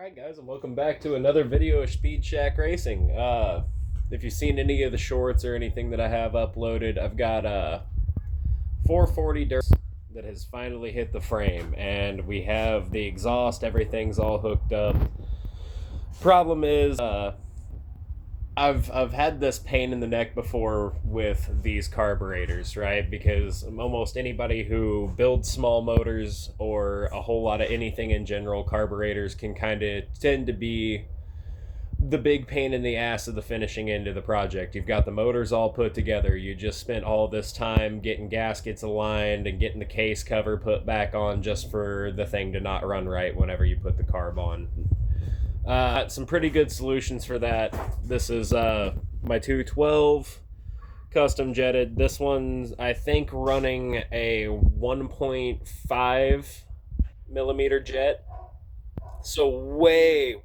Alright guys, and welcome back to another video of Speed Shack Racing. If you've seen any of the shorts or anything that I have uploaded, I've got 440 dirt that has finally hit the frame, and we have the exhaust, everything's all hooked up. Problem is, I've had this pain in the neck before with these carburetors, right? Because almost anybody who builds small motors or a whole lot of anything in general, carburetors can kind of tend to be the big pain in the ass of the finishing end of the project. You've got the motors all put together. You just spent all this time getting gaskets aligned and getting the case cover put back on just for the thing to not run right whenever you put the carb on. Some pretty good solutions for that. This is my 212 custom jetted. This one's, I think, running a 1.5 millimeter jet. So way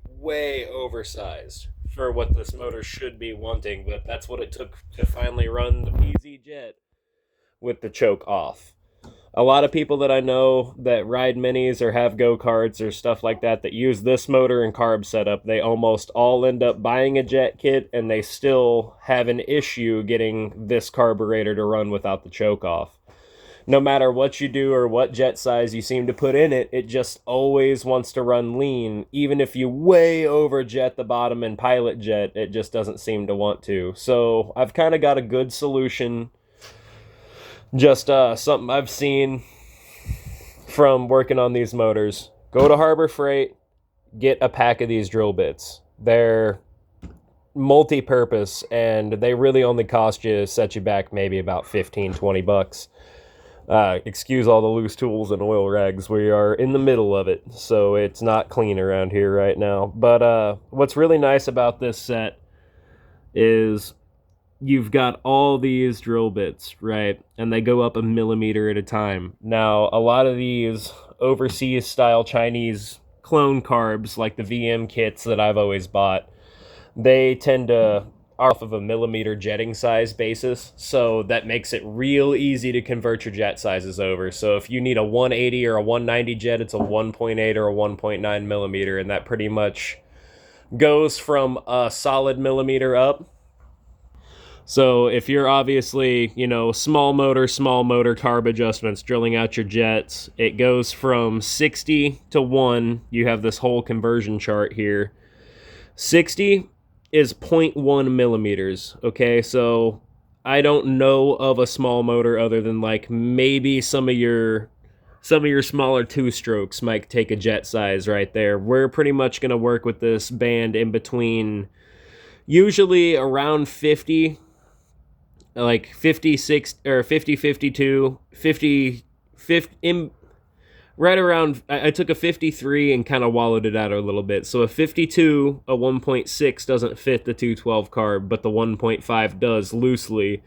oversized for what this motor should be wanting, but that's what it took to finally run the PZ jet with the choke off. A lot of people that I know that ride minis or have go-karts or stuff like that use this motor and carb setup, they almost all end up buying a jet kit and they still have an issue getting this carburetor to run without the choke off. No matter what you do or what jet size you seem to put in it, it just always wants to run lean. Even if you way over jet the bottom and pilot jet, it just doesn't seem to want to. So I've kind of got a good solution. Just something I've seen from working on these motors. Go to Harbor Freight, get a pack of these drill bits. They're multi-purpose, and they really only cost you, set you back maybe about 15-20 bucks. Excuse all the loose tools and oil rags. We are in the middle of it, so it's not clean around here right now. But what's really nice about this set is you've got all these drill bits, right? And they go up a millimeter at a time. Now, a lot of these overseas style Chinese clone carbs, like the VM kits that I've always bought, they tend to off of a millimeter jetting size basis. So that makes it real easy to convert your jet sizes over. So if you need a 180 or a 190 jet, it's a 1.8 or a 1.9 millimeter. And that pretty much goes from a solid millimeter up. So if you're obviously, small motor carb adjustments, drilling out your jets, it goes from 60 to 1. You have this whole conversion chart here. 60 is 0.1 millimeters, okay? So I don't know of a small motor other than like maybe some of your smaller two-strokes might take a jet size right there. We're pretty much going to work with this band in between, usually around 50, like 56 or 50, 52, 50, right around. I took a 53 and kind of wallowed it out a little bit. So a 52, a 1.6 doesn't fit the 212 carb, but the 1.5 does loosely.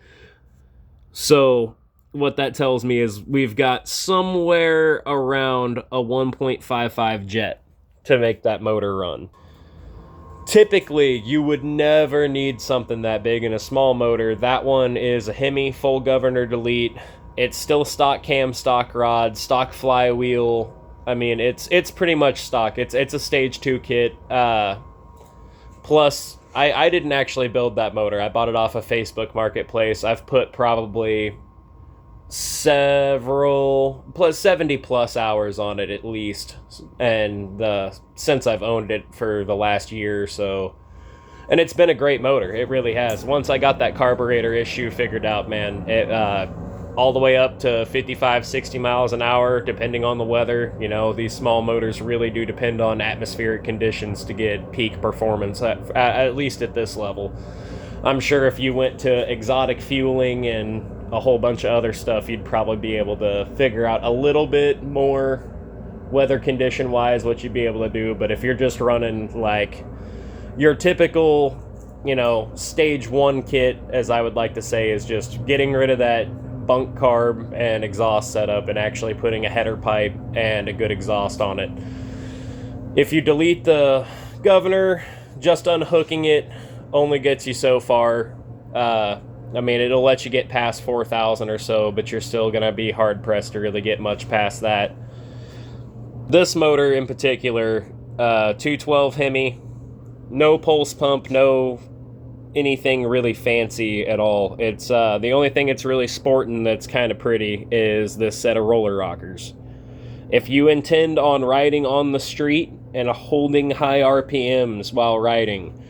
So what that tells me is we've got somewhere around a 1.55 jet to make that motor run. Typically, you would never need something that big in a small motor. That one is a Hemi, full governor delete. It's still stock cam, stock rod, stock flywheel. I mean, it's pretty much stock. It's a stage 2 kit. Plus, I didn't actually build that motor. I bought it off a Facebook Marketplace. I've put probably 70 plus hours on it at least, and since I've owned it for the last year or so, and it's been a great motor. It really has. Once I got that carburetor issue figured out, man, it all the way up to 55-60 miles an hour depending on the weather. These small motors really do depend on atmospheric conditions to get peak performance, at least at this level. I'm sure if you went to exotic fueling and a whole bunch of other stuff, you'd probably be able to figure out a little bit more weather condition wise what you'd be able to do. But if you're just running like your typical, stage 1 kit, as I would like to say, is just getting rid of that bunk carb and exhaust setup and actually putting a header pipe and a good exhaust on it. If you delete the governor, just unhooking it only gets you so far. I mean, it'll let you get past 4,000 or so, but you're still going to be hard-pressed to really get much past that. This motor in particular 212 Hemi, no pulse pump, no anything really fancy at all. It's the only thing it's really sporting that's kind of pretty is this set of roller rockers. If you intend on riding on the street and holding high RPMs while riding,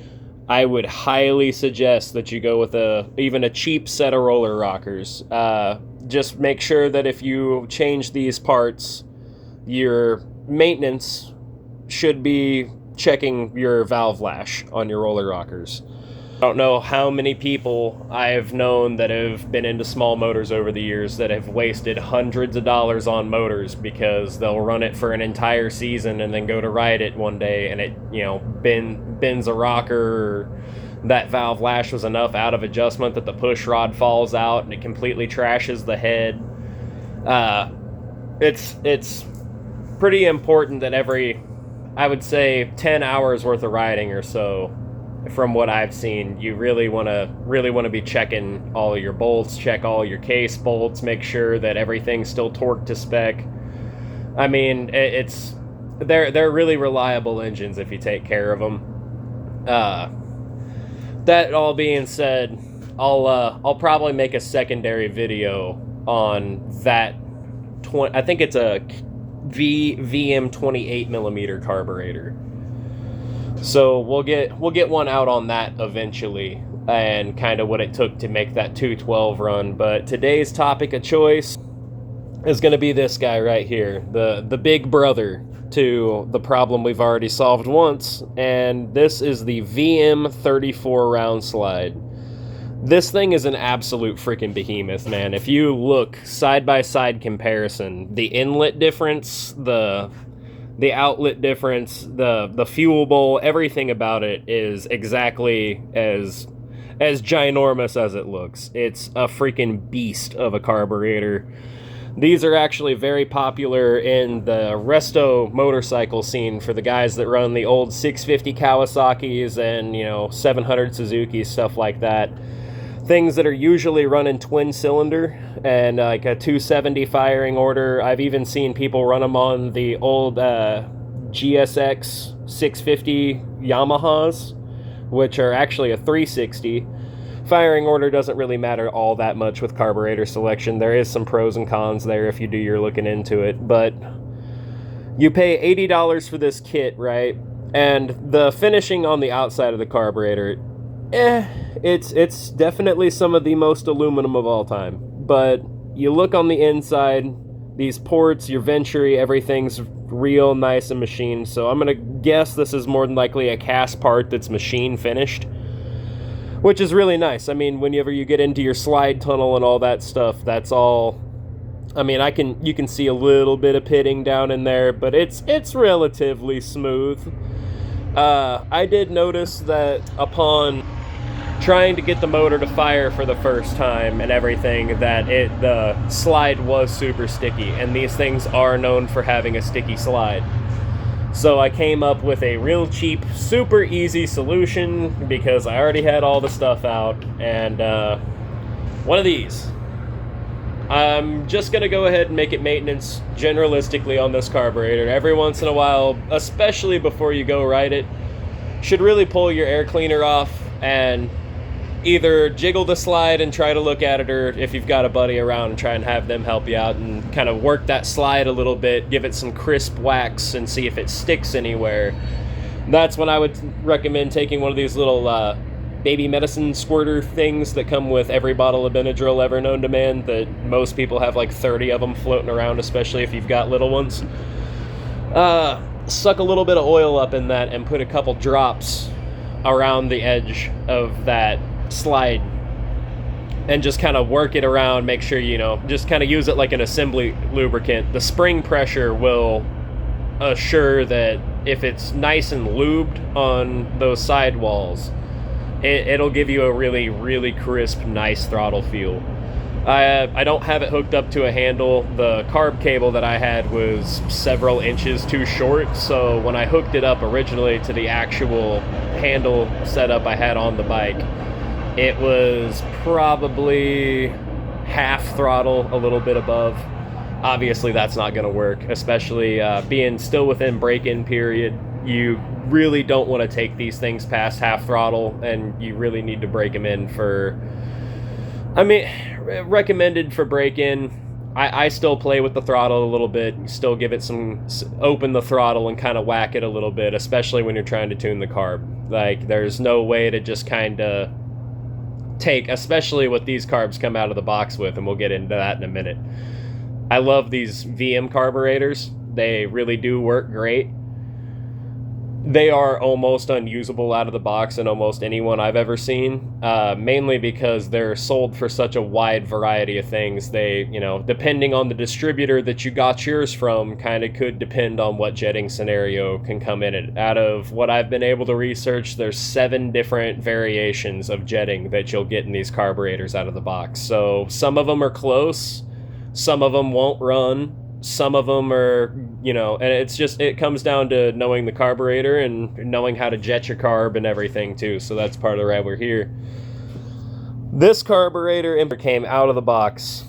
I would highly suggest that you go with even a cheap set of roller rockers. Just make sure that if you change these parts, your maintenance should be checking your valve lash on your roller rockers. I don't know how many people I've known that have been into small motors over the years that have wasted hundreds of dollars on motors because they'll run it for an entire season and then go to ride it one day and it, bends a rocker, or that valve lash was enough out of adjustment that the push rod falls out and it completely trashes the head. It's pretty important that every, I would say, 10 hours worth of riding or so, from what I've seen, you really want to be checking all of your bolts, check all your case bolts, make sure that everything's still torqued to spec. I mean, they're really reliable engines if you take care of them. That all being said, I'll probably make a secondary video on that. I think it's a VM 28mm carburetor. So we'll get one out on that eventually, and kind of what it took to make that 212 run. But today's topic of choice is going to be this guy right here, the big brother to the problem we've already solved once, and this is the VM 34 round slide. This thing is an absolute freaking behemoth, man. If you look side-by-side comparison, the inlet difference, the outlet difference, the fuel bowl, everything about it is exactly as ginormous as it looks. It's a freaking beast of a carburetor. These are actually very popular in the resto motorcycle scene for the guys that run the old 650 Kawasaki's and, 700 Suzuki, stuff like that. Things that are usually running twin cylinder and like a 270 firing order. I've even seen people run them on the old GSX 650 Yamahas, which are actually a 360. Firing order doesn't really matter all that much with carburetor selection. There is some pros and cons there if you do your looking into it, but you pay $80 for this kit, right? And the finishing on the outside of the carburetor, it's definitely some of the most aluminum of all time. But you look on the inside, these ports, your venturi, everything's real nice and machined. So I'm gonna guess this is more than likely a cast part that's machine finished, which is really nice. I mean, whenever you get into your slide tunnel and all that stuff, that's all. I mean, you can see a little bit of pitting down in there, but it's relatively smooth. I did notice that upon trying to get the motor to fire for the first time and everything, that the slide was super sticky, and these things are known for having a sticky slide. So I came up with a real cheap, super easy solution because I already had all the stuff out, and one of these. I'm just going to go ahead and make it maintenance generalistically on this carburetor. Every once in a while, especially before you go ride it, should really pull your air cleaner off and either jiggle the slide and try to look at it, or if you've got a buddy around, try and have them help you out and kind of work that slide a little bit, give it some crisp wax and see if it sticks anywhere. That's when I would recommend taking one of these little baby medicine squirter things that come with every bottle of Benadryl ever known to man, that most people have like 30 of them floating around, especially if you've got little ones. Suck a little bit of oil up in that and put a couple drops around the edge of that slide and just kind of work it around. Make sure just kind of use it like an assembly lubricant. The spring pressure will assure that if it's nice and lubed on those sidewalls, it'll give you a really, really crisp, nice throttle feel. I don't have it hooked up to a handle. The carb cable that I had was several inches too short, so when I hooked it up originally to the actual handle setup I had on the bike, it was probably half throttle, a little bit above. Obviously that's not going to work, especially being still within break-in period. you really don't want to take these things past half throttle, and you really need to break them in for, I mean, recommended for break-in. I still play with the throttle a little bit, still give it some, open the throttle and kind of whack it a little bit, especially when you're trying to tune the carb. Like, there's no way to just kind of take, especially what these carbs come out of the box with, and we'll get into that in a minute. I love these VM carburetors. They really do work great. They are almost unusable out of the box in almost any one I've ever seen, mainly because they're sold for such a wide variety of things. They, you know, depending on the distributor that you got yours from, kind of could depend on what jetting scenario can come in it. Out of what I've been able to research, there's 7 different variations of jetting that you'll get in these carburetors out of the box. So some of them are close, some of them won't run, some of them are, you know, and it's just, it comes down to knowing the carburetor and knowing how to jet your carb and everything too. So that's part of why we're here. This carburetor came out of the box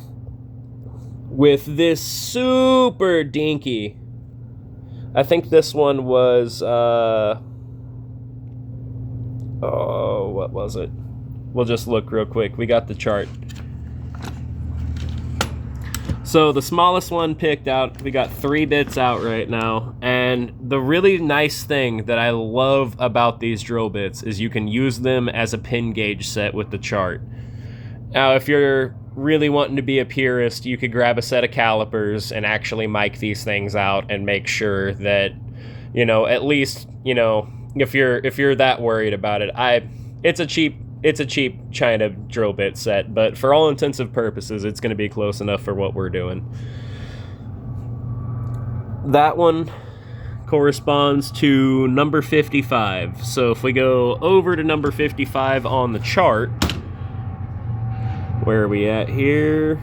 with this super dinky, I think this one was, oh, what was it? We'll just look real quick. We got the chart. So the smallest one picked out, we got 3 bits out right now, and the really nice thing that I love about these drill bits is you can use them as a pin gauge set with the chart. Now, if you're really wanting to be a purist, you could grab a set of calipers and actually mic these things out and make sure that, you know, at least, you know, if you're that worried about it, it's a cheap China drill bit set, but for all intensive purposes, it's going to be close enough for what we're doing. That one corresponds to number 55. So if we go over to number 55 on the chart, where are we at here?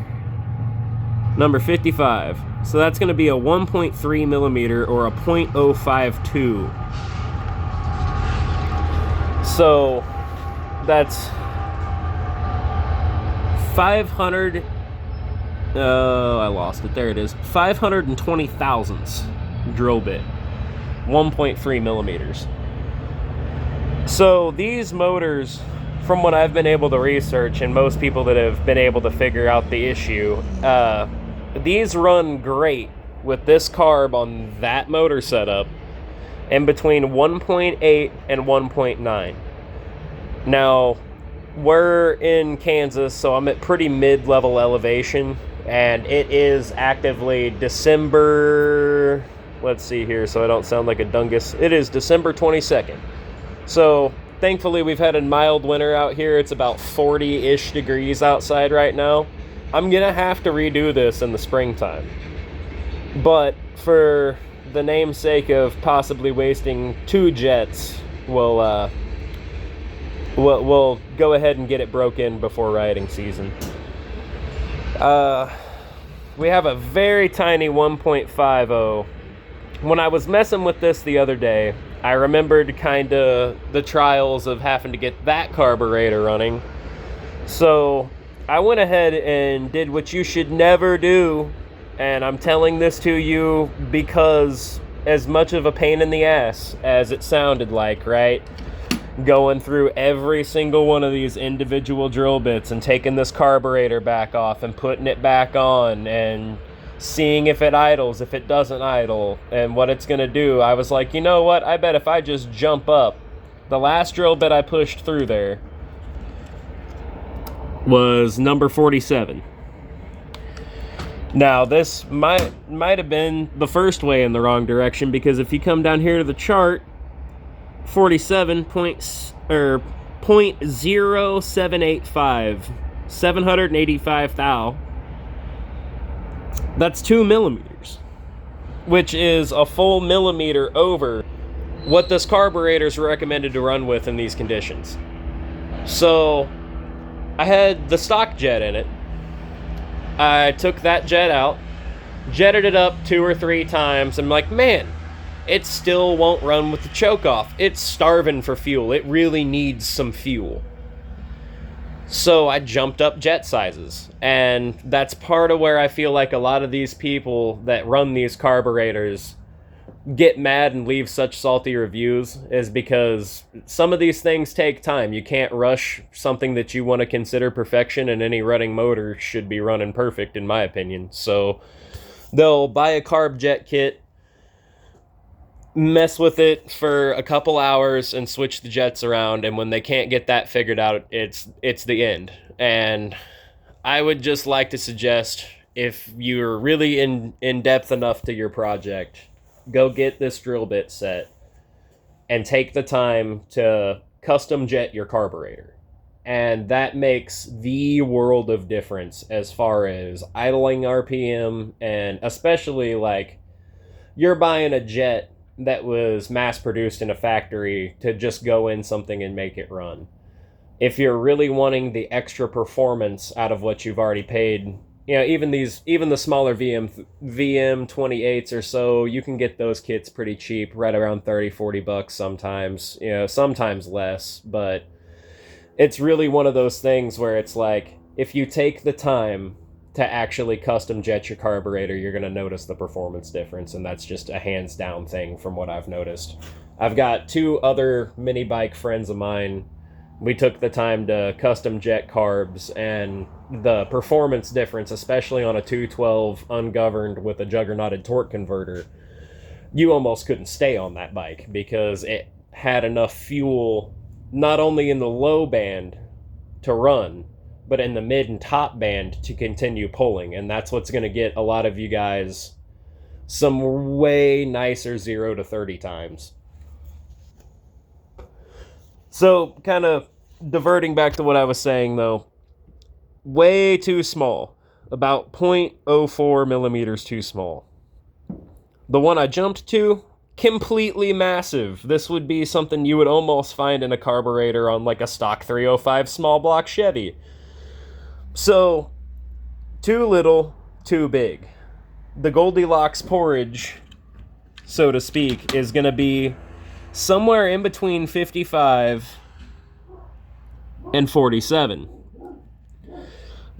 Number 55. So that's going to be a 1.3 millimeter or a 0.052. So that's 500, I lost it, there it is, 520 thousandths drill bit, 1.3 millimeters. So these motors, from what I've been able to research, and most people that have been able to figure out the issue, these run great with this carb on that motor setup in between 1.8 and 1.9. Now, we're in Kansas, so I'm at pretty mid-level elevation, and it is actively December, let's see here so I don't sound like a dungus, it is December 22nd. So, thankfully we've had a mild winter out here. It's about 40-ish degrees outside right now. I'm gonna have to redo this in the springtime. But for the namesake of possibly wasting 2 jets, we'll go ahead and get it broke in before riding season. We have a very tiny 1.50. When I was messing with this the other day, I remembered kind of the trials of having to get that carburetor running. So I went ahead and did what you should never do, and I'm telling this to you because as much of a pain in the ass as it sounded like, right? Going through every single one of these individual drill bits and taking this carburetor back off and putting it back on and seeing if it idles, if it doesn't idle, and what it's going to do. I was like, you know what? I bet if I just jump up, the last drill bit I pushed through there was number 47. Now, this might have been the first way in the wrong direction, because if you come down here to the chart, 47 0.0785, 785 thou. That's 2 millimeters, which is a full millimeter over what this carburetor is recommended to run with in these conditions. So I had the stock jet in it. I took that jet out, jetted it up 2 or 3 times. I'm like, man, it still won't run with the choke off. It's starving for fuel. It really needs some fuel. So I jumped up jet sizes. And that's part of where I feel like a lot of these people that run these carburetors get mad and leave such salty reviews is because some of these things take time. You can't rush something that you want to consider perfection, and any running motor should be running perfect, in my opinion. So they'll buy a carb jet kit, mess with it for a couple hours, and switch the jets around, and when they can't get that figured out, it's the end. And I would just like to suggest, if you're really in depth enough to your project, go get this drill bit set and take the time to custom jet your carburetor. And that makes the world of difference as far as idling RPM, and especially like you're buying a jet that was mass produced in a factory to just go in something and make it run. If you're really wanting the extra performance out of what you've already paid, even the smaller VM 28s or so, you can get those kits pretty cheap, right around $30-$40 sometimes, sometimes less. But it's really one of those things where it's like, if you take the time to actually custom jet your carburetor, you're going to notice the performance difference, and that's just a hands down thing from what I've noticed. I've got 2 other mini bike friends of mine. We took the time to custom jet carbs, and the performance difference, especially on a 212 ungoverned with a juggernauted torque converter, you almost couldn't stay on that bike because it had enough fuel not only in the low band to run, but in the mid and top band to continue pulling. And that's what's going to get a lot of you guys some way nicer 0 to 30 times. So, kind of diverting back to what I was saying, though, way too small. About 0.04 millimeters too small. The one I jumped to, completely massive. This would be something you would almost find in a carburetor on like a stock 305 small block Chevy. So, too little, too big. The Goldilocks porridge, so to speak, is going to be somewhere in between 55 and 47.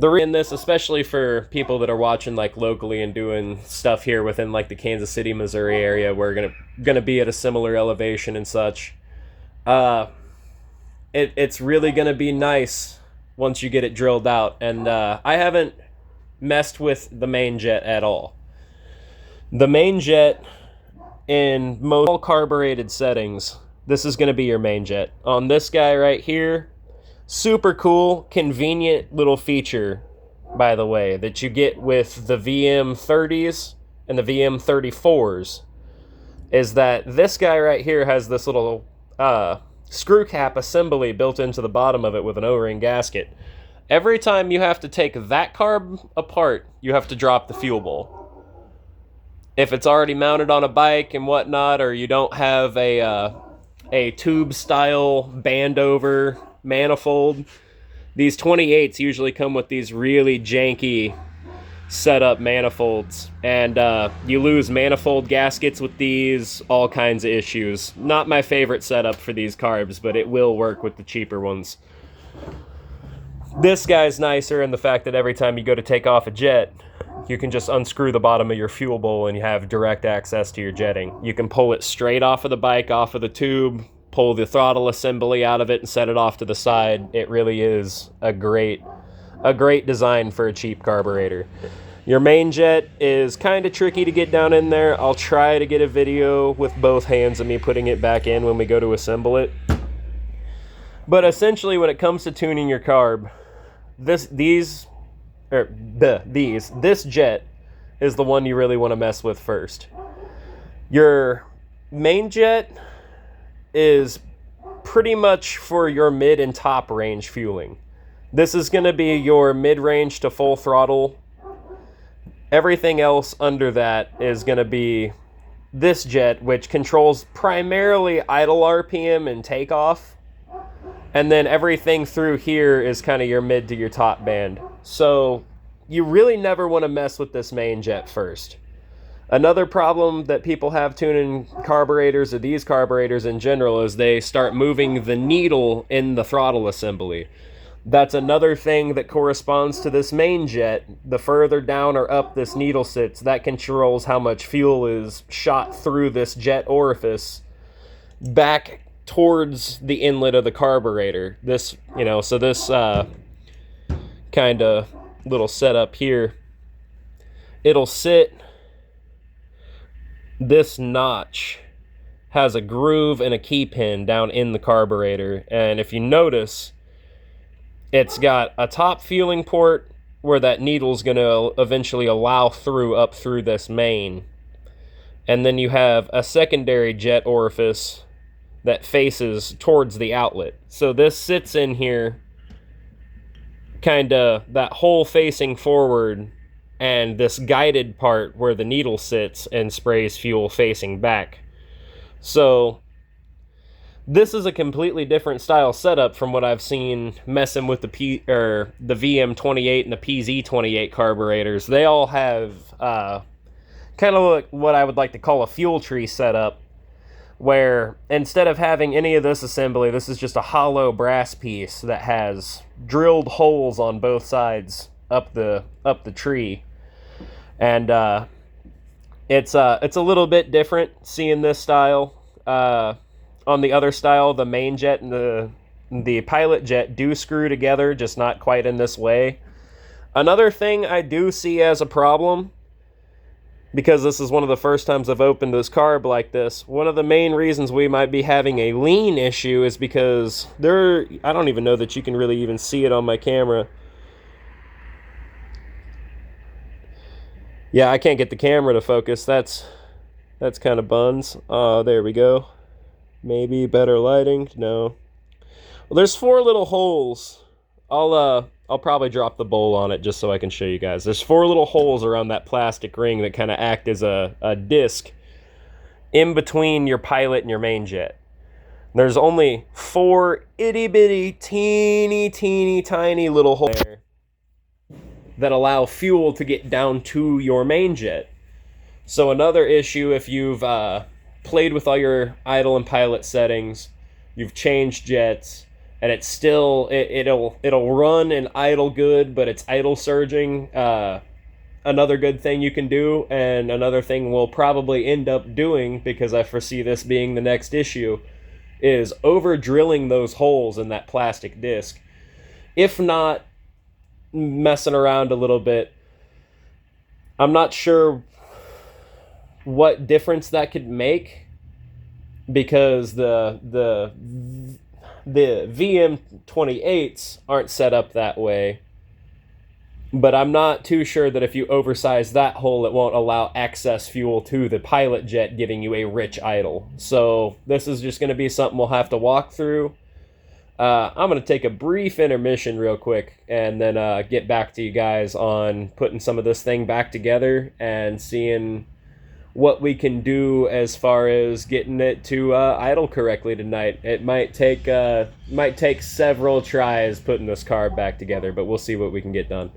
In this, especially for people that are watching like locally and doing stuff here within like the Kansas City, Missouri area, we're gonna be at a similar elevation and such. It's really gonna be nice once you get it drilled out. And I haven't messed with the main jet at all. The main jet, in most carbureted settings, this is going to be your main jet. On this guy right here, super cool, convenient little feature, by the way, that you get with the VM30s and the VM34s, is that this guy right here has this little screw cap assembly built into the bottom of it with an O-ring gasket. Every time you have to take that carb apart, you have to drop the fuel bowl. If it's already mounted on a bike and whatnot, or you don't have a tube-style band-over manifold, these 28s usually come with these really janky setup manifolds, and you lose manifold gaskets with these, all kinds of issues. Not my favorite setup for these carbs, but it will work with the cheaper ones. This guy's nicer in the fact that every time you go to take off a jet, you can just unscrew the bottom of your fuel bowl and you have direct access to your jetting. You can pull it straight off of the bike, off of the tube, pull the throttle assembly out of it and set it off to the side. It really is a great design for a cheap carburetor. Your main jet is kind of tricky to get down in there. I'll try to get a video with both hands of me putting it back in when we go to assemble it. But essentially, when it comes to tuning your carb, this jet is the one you really want to mess with first. Your main jet is pretty much for your mid and top range fueling. This is going to be your mid-range to full throttle. Everything else under that is going to be this jet, which controls primarily idle RPM and takeoff. And then everything through here is kind of your mid to your top band. So you really never want to mess with this main jet first. Another problem that people have tuning carburetors, or these carburetors in general, is they start moving the needle in the throttle assembly. That's another thing that corresponds to this main jet. The further down or up this needle sits, that controls how much fuel is shot through this jet orifice back towards the inlet of the carburetor. This, so this kind of little setup here, it'll sit, this notch has a groove and a key pin down in the carburetor, and if you notice, it's got a top fueling port where that needle's going to eventually allow through up through this main. And then you have a secondary jet orifice that faces towards the outlet. So this sits in here, kind of that hole facing forward, and this guided part where the needle sits and sprays fuel facing back. So this is a completely different style setup from what I've seen messing with the VM28 and the PZ28 carburetors. They all have kind of like what I would like to call a fuel tree setup, where instead of having any of this assembly, this is just a hollow brass piece that has drilled holes on both sides up the tree, and it's a little bit different seeing this style. On the other style, the main jet and the pilot jet do screw together, just not quite in this way. Another thing I do see as a problem, because this is one of the first times I've opened this carb like this, one of the main reasons we might be having a lean issue is because I don't even know that you can really even see it on my camera. Yeah, I can't get the camera to focus. That's kind of buns. There we go. Maybe better lighting. No. Well, there's 4 little holes. I'll probably drop the bowl on it just so I can show you guys. There's 4 little holes around that plastic ring that kind of act as a disc in between your pilot and your main jet. There's only 4 itty bitty teeny tiny little holes there that allow fuel to get down to your main jet. So another issue, if you've played with all your idle and pilot settings, you've changed jets, and it's still it'll run and idle good, but it's idle surging. Another good thing you can do, and another thing we'll probably end up doing, because I foresee this being the next issue, is over drilling those holes in that plastic disc. If not, messing around a little bit. I'm not sure what difference that could make, because the VM28s aren't set up that way, but I'm not too sure that if you oversize that hole, it won't allow excess fuel to the pilot jet, giving you a rich idle. So this is just going to be something we'll have to walk through. I'm going to take a brief intermission real quick, and then get back to you guys on putting some of this thing back together and seeing what we can do as far as getting it to idle correctly tonight. It might take several tries putting this carb back together, but we'll see what we can get done.